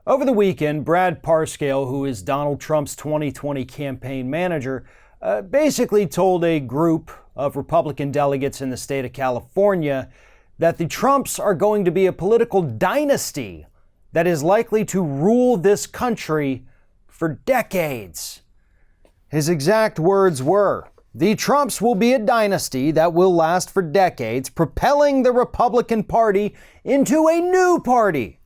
Over the weekend, Brad Parscale, who is Donald Trump's 2020 campaign manager, basically told a group of Republican delegates in the state of California that the Trumps are going to be a political dynasty that is likely to rule this country for decades. His exact words were, "The Trumps will be a dynasty that will last for decades, propelling the Republican Party into a new party.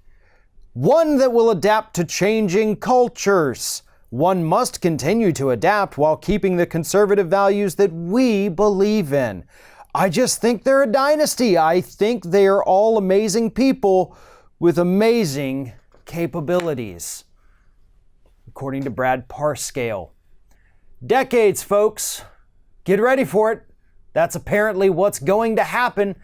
One that will adapt to changing cultures. One must continue to adapt while keeping the conservative values that we believe in. I just think they're a dynasty. I think they are all amazing people with amazing capabilities," according to Brad Parscale. Decades, folks. Get ready for it. That's apparently what's going to happen.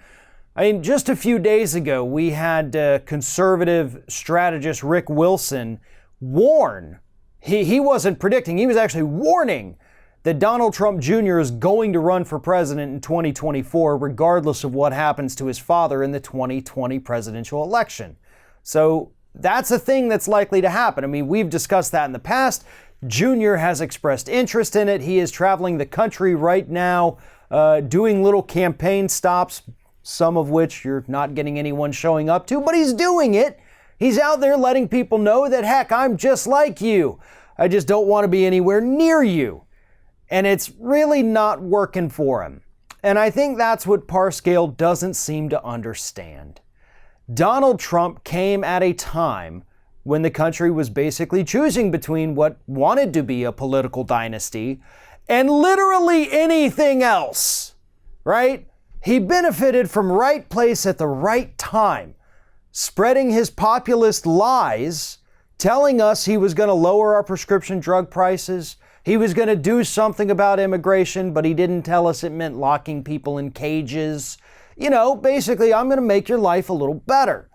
I mean, just a few days ago, we had conservative strategist Rick Wilson warn. He wasn't predicting, he was actually warning that Donald Trump Jr. is going to run for president in 2024, regardless of what happens to his father in the 2020 presidential election. So that's a thing that's likely to happen. I mean, we've discussed that in the past. Jr. has expressed interest in it. He is traveling the country right now, doing little campaign stops, some of which you're not getting anyone showing up to, but he's doing it. He's out there letting people know that, heck, I'm just like you. I just don't want to be anywhere near you. And it's really not working for him. And I think that's what Parscale doesn't seem to understand. Donald Trump came at a time when the country was basically choosing between what wanted to be a political dynasty and literally anything else, right? He benefited from right place at the right time, spreading his populist lies, telling us he was going to lower our prescription drug prices, he was going to do something about immigration, but he didn't tell us it meant locking people in cages. You know, basically, I'm going to make your life a little better.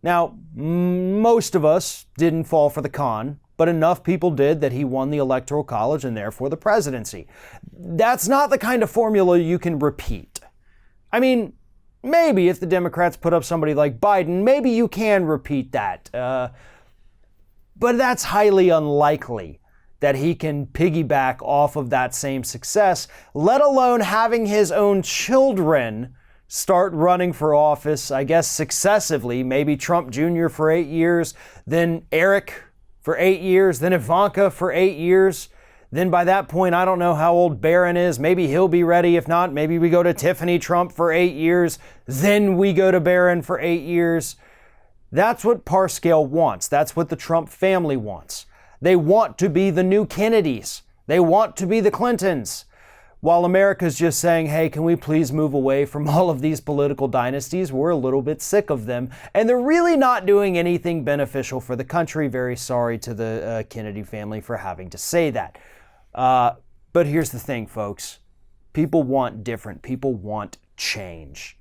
Now, most of us didn't fall for the con, but enough people did that he won the Electoral College and therefore the presidency. That's not the kind of formula you can repeat. I mean, maybe if the Democrats put up somebody like Biden, maybe you can repeat that. But that's highly unlikely that he can piggyback off of that same success, let alone having his own children start running for office, I guess successively, maybe Trump Jr. for 8 years, then Eric for 8 years, then Ivanka for 8 years. Then by that point, I don't know how old Barron is. Maybe he'll be ready. If not, maybe we go to Tiffany Trump for 8 years. Then we go to Barron for 8 years. That's what Parscale wants. That's what the Trump family wants. They want to be the new Kennedys. They want to be the Clintons. While America's just saying, hey, can we please move away from all of these political dynasties? We're a little bit sick of them. And they're really not doing anything beneficial for the country. Very sorry to the Kennedy family for having to say that. But here's the thing, folks. People want different. People want change.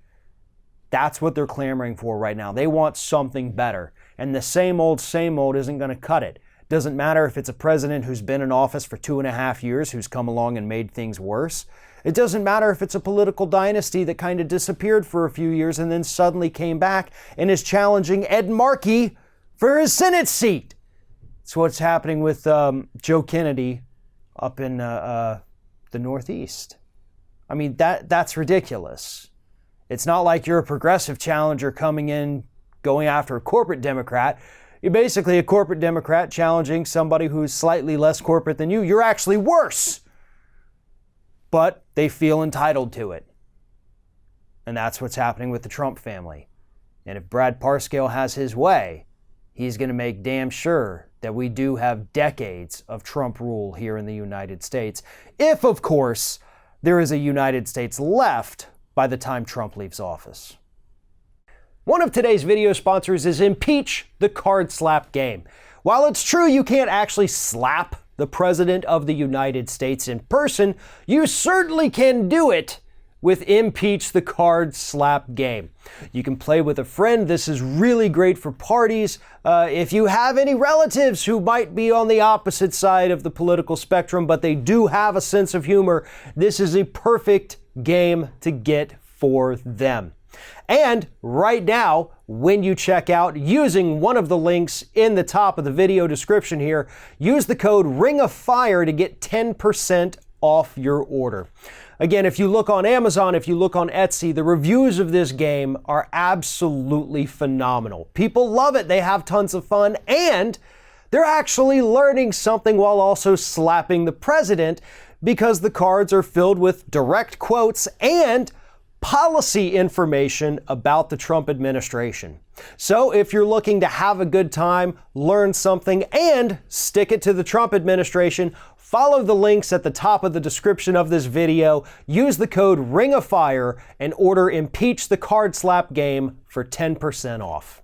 That's what they're clamoring for right now. They want something better. And the same old isn't going to cut it. Doesn't matter if it's a president who's been in office for 2.5 years who's come along and made things worse. It doesn't matter if it's a political dynasty that kind of disappeared for a few years and then suddenly came back and is challenging Ed Markey for his Senate seat. It's what's happening with Joe Kennedy up in the Northeast. I mean, that's ridiculous. It's not like you're a progressive challenger coming in, going after a corporate Democrat. You're basically a corporate Democrat challenging somebody who's slightly less corporate than you. You're actually worse. But they feel entitled to it. And that's what's happening with the Trump family. And if Brad Parscale has his way, he's going to make damn sure that we do have decades of Trump rule here in the United States. If, of course, there is a United States left by the time Trump leaves office. One of today's video sponsors is Impeach the Card Slap Game. While it's true you can't actually slap the President of the United States in person, you certainly can do it with Impeach the Card Slap Game. You can play with a friend. This is really great for parties. If you have any relatives who might be on the opposite side of the political spectrum, but they do have a sense of humor, this is a perfect game to get for them. And right now, when you check out using one of the links in the top of the video description here, use the code Ring of Fire to get 10% off your order. Again, if you look on Amazon, if you look on Etsy, the reviews of this game are absolutely phenomenal. People love it, they have tons of fun, and they're actually learning something while also slapping the president, because the cards are filled with direct quotes and policy information about the Trump administration. So if you're looking to have a good time, learn something, and stick it to the Trump administration, follow the links at the top of the description of this video, use the code Ring of Fire, and order Impeach the Card Slap game for 10% off.